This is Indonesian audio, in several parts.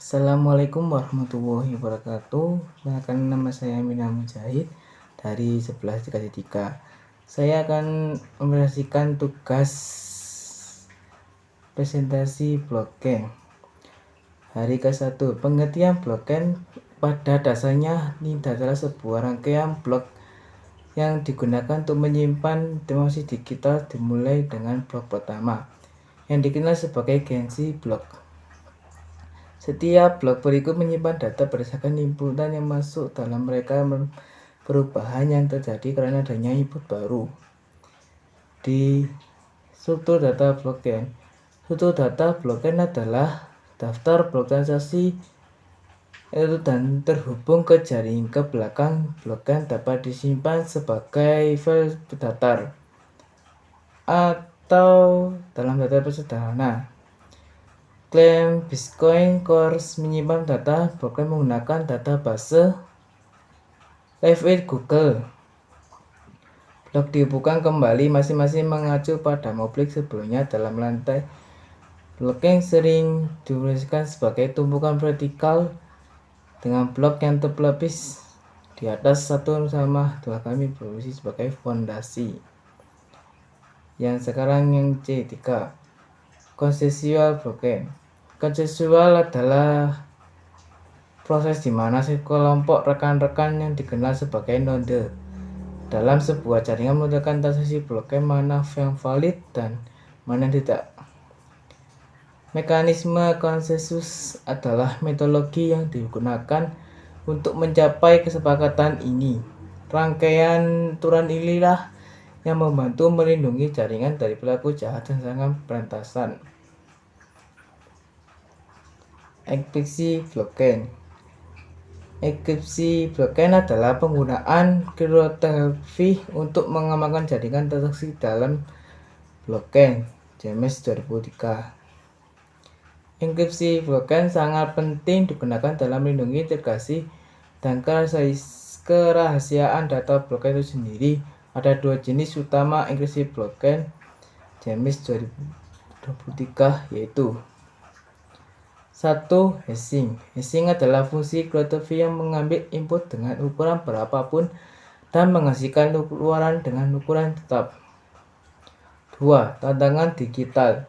Assalamualaikum warahmatullahi wabarakatuh. Perkenalkan, nama saya Mina Mujahid dari 11-3. Saya akan mempresentasikan tugas presentasi blockchain. Hari ke-1, pengertian blockchain. Pada dasarnya ini adalah sebuah rangkaian blok yang digunakan untuk menyimpan informasi digital, dimulai dengan blok pertama yang dikenal sebagai Gensi blok. Setiap blok berikut menyimpan data berdasarkan inputan yang masuk dalam mereka. Perubahan yang terjadi karena adanya input baru. Di struktur data blockchain. Struktur data blockchain adalah daftar blok transaksi itu dan terhubung ke jaring ke belakang. Blockchain dapat disimpan sebagai file datar atau dalam data sederhana. Klaim Bitcoin Core menyimpan data blockchain menggunakan database Live Google. Blok dibuka kembali masing-masing mengacu pada publik sebelumnya. Dalam lantai blockchain sering diulaskan sebagai tumpukan vertikal dengan blok yang terlapis di atas satu sama dua kali berfungsi sebagai fondasi. Yang sekarang yang C3, konsensual blockchain. Konsensual adalah proses di mana sekelompok rekan-rekan yang dikenal sebagai node dalam sebuah jaringan menentukan transaksi blockchain mana yang valid dan mana yang tidak. Mekanisme konsensus adalah metodologi yang digunakan untuk mencapai kesepakatan ini. Rangkaian aturan inilah yang membantu melindungi jaringan dari pelaku jahat dan serangan pemberantasan. Enkripsi blockchain. Enkripsi blockchain adalah penggunaan kriptografi untuk mengamankan jaringan transaksi dalam blockchain. James 2003. Enkripsi blockchain sangat penting digunakan dalam melindungi integrasi dan kerahasiaan data blockchain itu sendiri. Ada dua jenis utama enkripsi blockchain James 2023, yaitu 1. Hashing. Hashing adalah fungsi kriptografi yang mengambil input dengan ukuran berapapun dan menghasilkan keluaran dengan ukuran tetap. 2. Tantangan digital.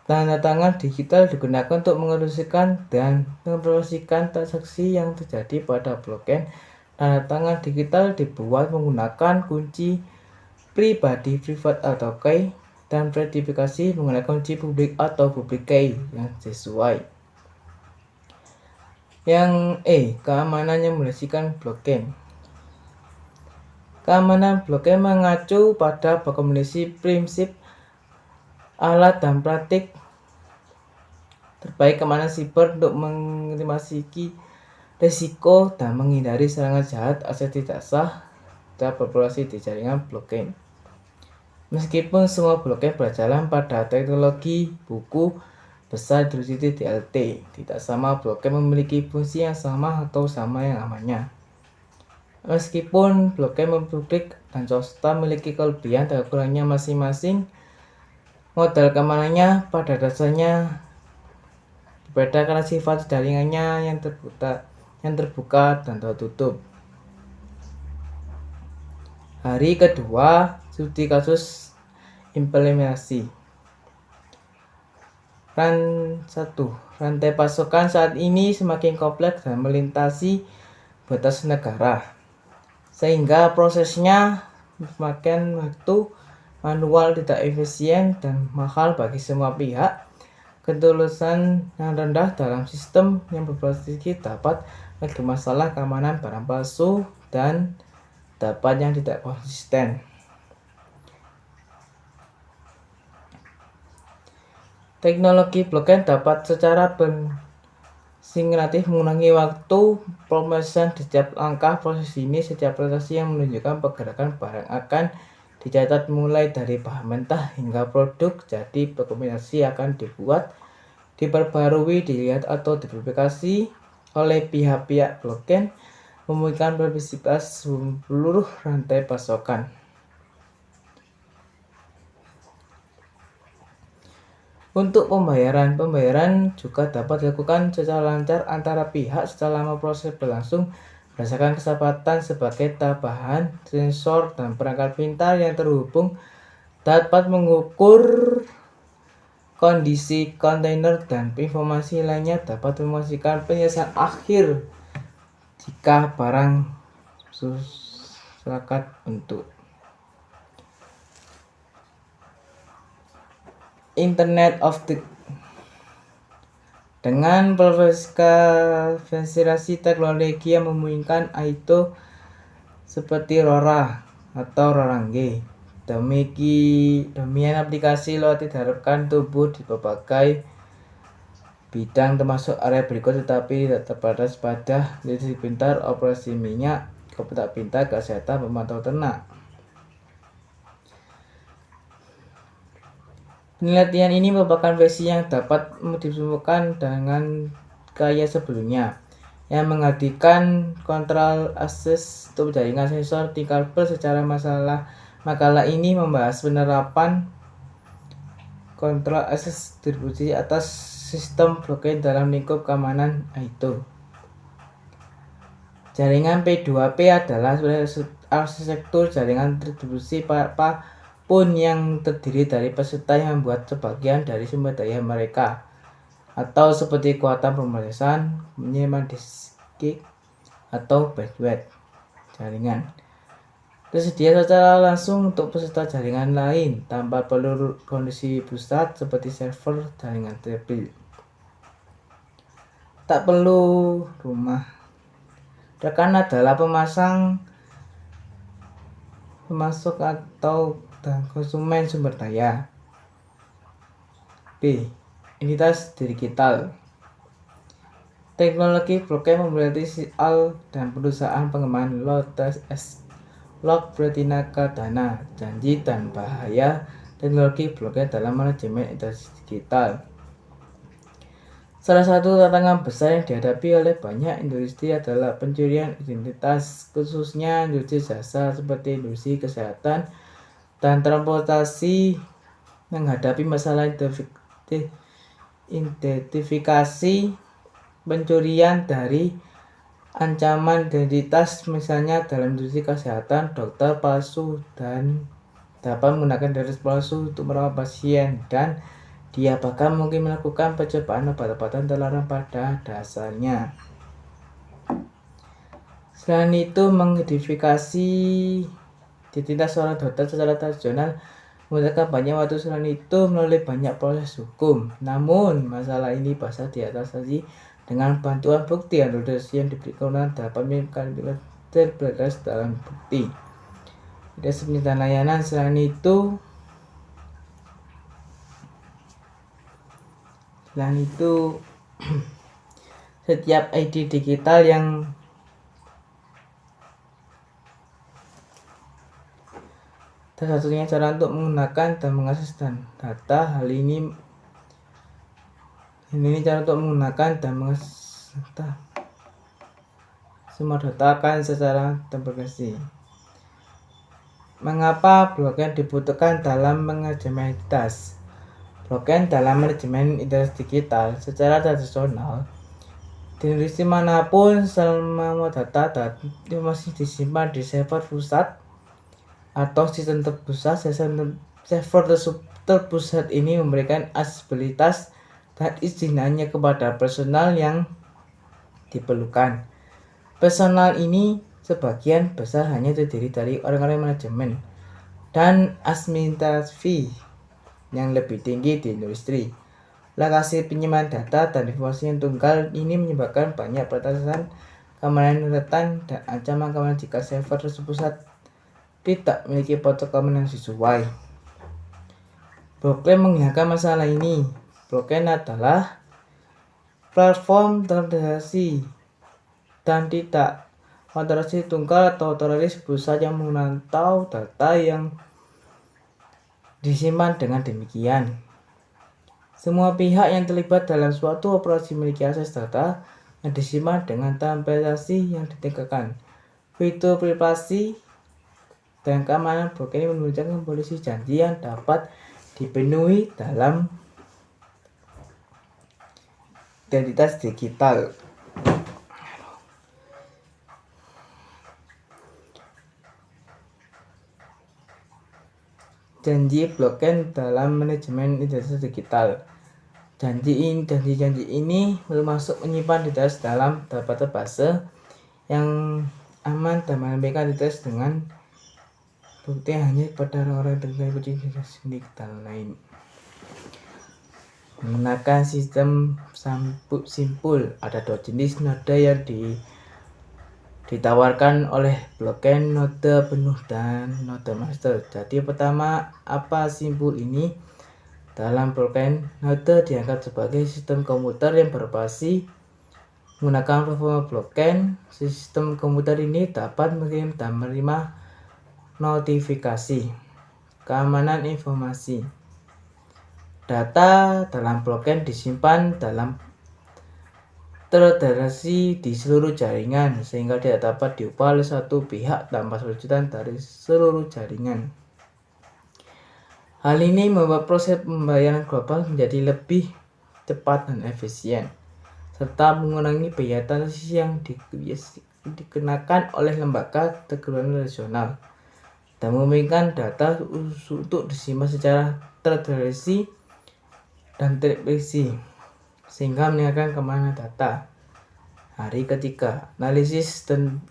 Tanda tangan digital digunakan untuk mengeksekusikan dan mengoperasikan transaksi yang terjadi pada blockchain. Tanda tangan digital dibuat menggunakan kunci pribadi private atau key dan verifikasi menggunakan kunci publik atau public key yang sesuai. Yang E, keamanan yang mendasarkan blockchain. Keamanan blockchain mengacu pada kombinasi prinsip alat dan praktik terbaik keamanan siber untuk mengintimidasi risiko dan menghindari serangan jahat aset tidak sah dan beroperasi di jaringan blockchain. Meskipun semua blockchain berjalan pada teknologi buku besar distribusi DLT, tidak sama blockchain memiliki fungsi yang sama atau sama yang namanya. Meskipun blockchain publik dan swasta memiliki kelebihan dan kekurangannya masing-masing, modal keamanannya pada dasarnya berbeda karena sifat jaringannya yang terbuka dan tertutup. Hari kedua, studi kasus implementasi. 1. Rantai pasokan saat ini semakin kompleks dan melintasi batas negara, sehingga prosesnya semakin waktu manual, tidak efisien, dan mahal bagi semua pihak. Ketulusan yang rendah dalam sistem yang berbasis dapat menjadi masalah keamanan barang palsu dan dapat yang tidak konsisten. Teknologi blockchain dapat secara bersinkronis mengurangi waktu pemrosesan di setiap langkah proses ini. Setiap transaksi yang menunjukkan pergerakan barang akan dicatat mulai dari bahan mentah hingga produk. Jadi dokumentasi akan dibuat, diperbarui, dilihat atau diverifikasi oleh pihak-pihak blockchain, memungkinkan verifikasi seluruh rantai pasokan. Untuk pembayaran juga dapat dilakukan secara lancar antara pihak selama proses berlangsung berdasarkan kesepakatan sebagai tambahan sensor dan perangkat pintar yang terhubung dapat mengukur kondisi kontainer dan informasi lainnya dapat memastikan penyelesaian akhir jika barang sepakat untuk Internet of the dengan proliferasi teknologi yang memungkinkan itu seperti LoRa atau LoRaWAN. Demikian aplikasi LoRa diharapkan tumbuh di berbagai bidang termasuk area berikut tetapi tidak terbatas pada listrik pintar, operasi minyak, komputer pintar, kesehatan, pemantau ternak. Penelitian ini merupakan versi yang dapat ditemukan dengan gaya sebelumnya, yang menghadirkan kontrol akses untuk jaringan sensor di kabel secara makalah ini membahas penerapan kontrol akses distribusi atas sistem blockchain dalam lingkup keamanan itu. Jaringan P2P adalah arsitektur jaringan distribusi pun yang terdiri dari peserta yang membuat sebagian dari sumber daya mereka, atau seperti kekuatan pemrosesan, penyimpan disk, atau bandwidth jaringan. Tersedia secara langsung untuk peserta jaringan lain tanpa perlu kondisi pusat seperti server jaringan triple. Tak perlu rumah. Rekan adalah pemasok atau dan konsumen sumber daya. B. Entitas digital. Teknologi blockchain memiliki soal dan perusahaan pengembangan log bertinaka dana, janji dan bahaya teknologi blockchain dalam manajemen entitas digital. Salah satu tantangan besar yang dihadapi oleh banyak industri adalah pencurian identitas, khususnya industri jasa seperti industri kesehatan dan transportasi menghadapi masalah identifikasi pencurian dari ancaman identitas, misalnya dalam industri kesehatan, dokter palsu dan dapat menggunakan identitas palsu untuk merawat pasien, dan dia bahkan mungkin melakukan percobaan obat-obatan terlarang pada dasarnya. Selain itu, mengidentifikasi identitas seorang dokter secara tradisional membutuhkan banyak waktu. Selain itu, melalui banyak proses hukum. Namun, masalah ini bisa diatasi dengan bantuan bukti analisis yang diberikan dapat mengirimkan terbatas dalam bukti. Tidak sebenarnya layanan. Selain itu, setiap ID digital yang satu-satunya cara untuk menggunakan dan mengakses data. Hal ini cara untuk menggunakan dan mengakses data. Semua data akan secara terprodukasi. Mengapa blockchain dibutuhkan dalam manajemen identitas? Blockchain dalam manajemen identitas digital secara tradisional di industri manapun semua data masih disimpan di server pusat atau sistem terpusat. Server terpusat ini memberikan aksesibilitas dan izin hanya kepada personal yang diperlukan. Personal ini sebagian besar hanya terdiri dari orang-orang manajemen dan administrasi yang lebih tinggi di industri. Lokasi penyimpanan data dan informasi yang tunggal ini menyebabkan banyak peretasan keamanan rentan dan ancaman keamanan jika server terpusat tidak memiliki protokol yang sesuai. Blockchain menghilangkan masalah ini. Blockchain adalah platform terorganisasi dan tidak otoritas tunggal atau otoritas pusat yang memantau data yang disimpan. Dengan demikian, semua pihak yang terlibat dalam suatu operasi memiliki akses data yang disimpan dengan transparansi yang ditingkatkan. Fitur privasi dan keamanan blockchain menunjukkan polisi janji yang dapat dipenuhi dalam identitas digital. Janji blockchain dalam manajemen identitas digital. Janji ini termasuk menyimpan identitas dalam database yang aman dan menambahkan identitas dengan bukti hanya pada orang-orang dengan kunci identitas digital lain. Menggunakan sistem simpul, ada dua jenis node yang ditawarkan oleh blockchain, node penuh dan node master. Jadi pertama, apa simpul ini? Dalam blockchain, node dianggap sebagai sistem komputer yang beroperasi menggunakan platform blockchain. Sistem komputer ini dapat mengirim dan menerima notifikasi, keamanan informasi. Data dalam blockchain disimpan dalam terdeteksi di seluruh jaringan sehingga tidak dapat diubah oleh satu pihak tanpa persetujuan dari seluruh jaringan. Hal ini membuat proses pembayaran global menjadi lebih cepat dan efisien, serta mengurangi biaya transaksi yang dikenakan oleh lembaga keuangan nasional, dan memungkinkan data untuk disimpan secara terdeteksi dan terdeteksi, sehingga meningkatkan keamanan data. Hari ketiga, analisis dan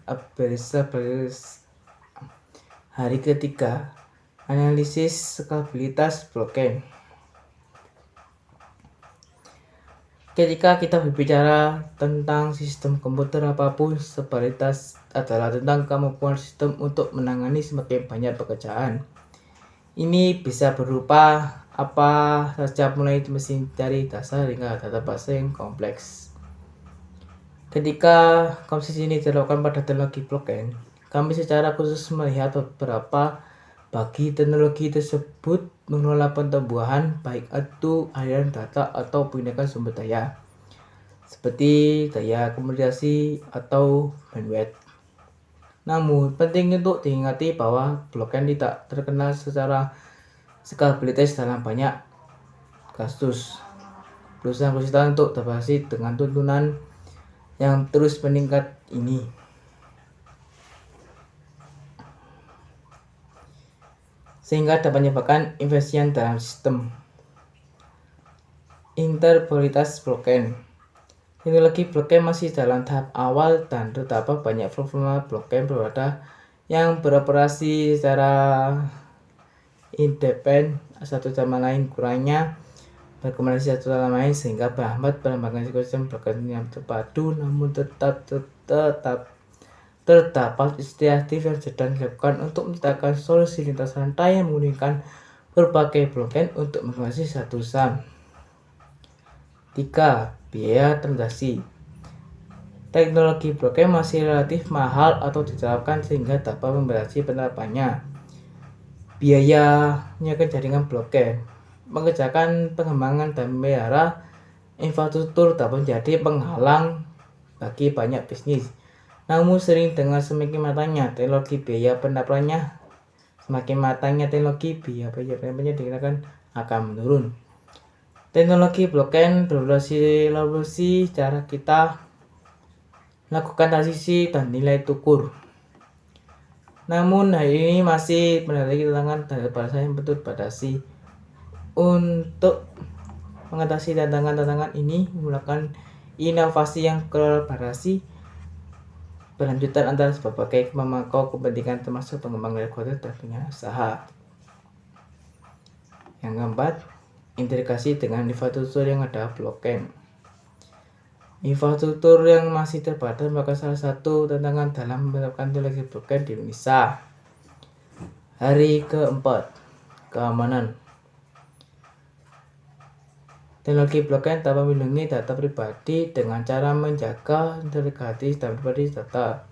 analisis skala-bilitas blockchain. Ketika kita berbicara tentang sistem komputer apapun, skala-bilitas adalah tentang kemampuan sistem untuk menangani semakin banyak pekerjaan. Ini bisa berupa apa saja, mulai mesin cari dasar hingga database yang kompleks. Ketika konversi ini dilakukan pada teknologi blockchain, kami secara khusus melihat beberapa bagi teknologi tersebut mengelola pertumbuhan, baik itu aliran data atau penggunaan sumber daya, seperti daya komunikasi atau bandwidth. Namun, penting untuk diingati bahwa blockchain tidak terkenal secara skala-bilitas dalam banyak kasus. Perusahaan kesulitan untuk beroperasi dengan tuntunan yang terus meningkat ini. Sehingga dapat menyebabkan investasi dalam sistem. Interoperabilitas blockchain. Teknologi blockchain masih dalam tahap awal dan terdapat banyak platform blockchain berbeda yang beroperasi secara independen satu sama lain, kurangnya berkomunikasi satu sama lain sehingga berhambat pengembangan ekosistem blockchain yang terpadu. Namun terdapat inisiatif yang sedang dilakukan untuk menciptakan solusi lintas rantai yang menggunakan berbagai blockchain untuk mengawasi satu saham. 3. Biaya transaksi. Teknologi blockchain masih relatif mahal atau diterapkan sehingga dapat membatasi penerapannya. Biayanya ke jaringan blockchain mengerjakan pengembangan dan memelihara infrastruktur dapat menjadi penghalang bagi banyak bisnis. Namun dengan semakin matangnya teknologi, biaya penerapannya penerapannya dikatakan akan menurun. Teknologi blockchain berevolusi cara kita melakukan transisi dan nilai tukar. Namun hal ini masih memiliki tantangan dari bahasa yang betul batasi. Untuk mengatasi tantangan ini menggunakan inovasi yang kolaborasi berlanjutan antara berbagai pemangku kepentingan termasuk pengembang regulator dan pengusaha. Yang keempat, integrasi dengan infrastruktur yang ada blockchain. Infrastruktur yang masih terbatas merupakan salah satu tantangan dalam menerapkan teknologi blockchain di Indonesia. Hari keempat, keamanan. Teknologi blockchain dapat melindungi data pribadi dengan cara menjaga integritas dan pribadi data.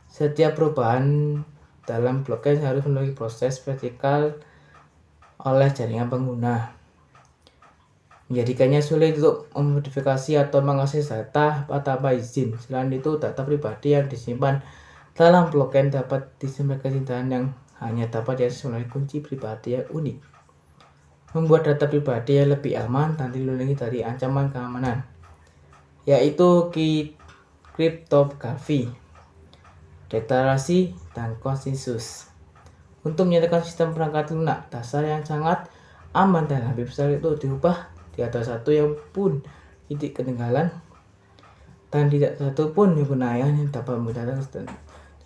Setiap perubahan dalam blockchain harus melalui proses vertikal oleh jaringan pengguna, menjadikannya sulit untuk memodifikasi atau mengakses data tanpa izin. Selain itu, data pribadi yang disimpan dalam blockchain dapat disimpan kesintahan yang hanya dapat diakses melalui kunci pribadi yang unik, membuat data pribadi yang lebih aman dan dilindungi dari ancaman keamanan. yaitu kriptografi, deklarasi, dan konsensus. Untuk menyatakan sistem perangkat lunak dasar yang sangat aman dan hampir besar itu diubah, tidak ada satu yang pun titik ketinggalan dan tidak satu pun penggunaan yang dapat memudahkan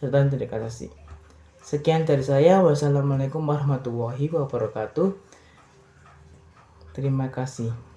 serta deklarasi. Sekian dari saya. Wassalamualaikum warahmatullahi wabarakatuh. Terima kasih.